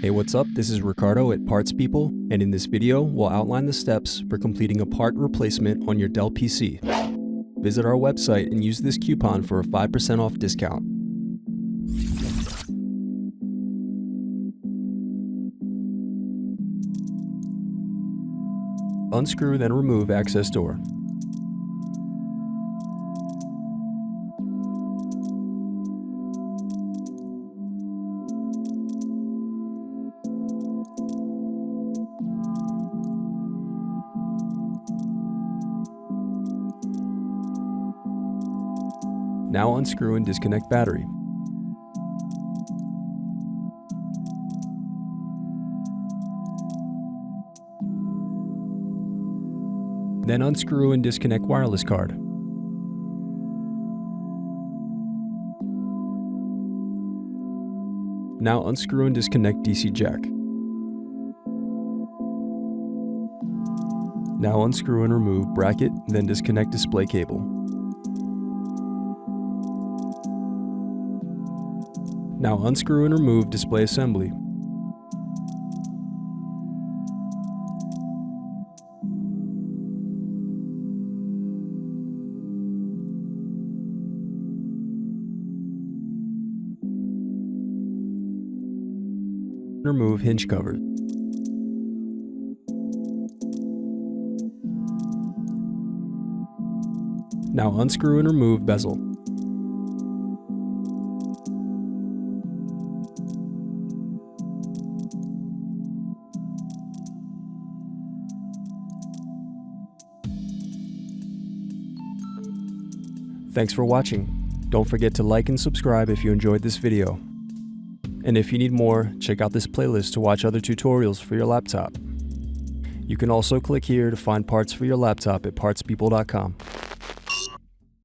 Hey, what's up? This is Ricardo at Parts People, and in this video, we'll outline the steps for completing a part replacement on your Dell PC. Visit our website and use this coupon for a 5% off discount. Unscrew, then remove access door. Now unscrew and disconnect battery. Then unscrew and disconnect wireless card. Now unscrew and disconnect DC jack. Now unscrew and remove bracket, then disconnect display cable. Now unscrew and remove display assembly. Remove hinge cover. Now unscrew and remove bezel. Thanks for watching. Don't forget to like and subscribe if you enjoyed this video. And if you need more, check out this playlist to watch other tutorials for your laptop. You can also click here to find parts for your laptop at partspeople.com.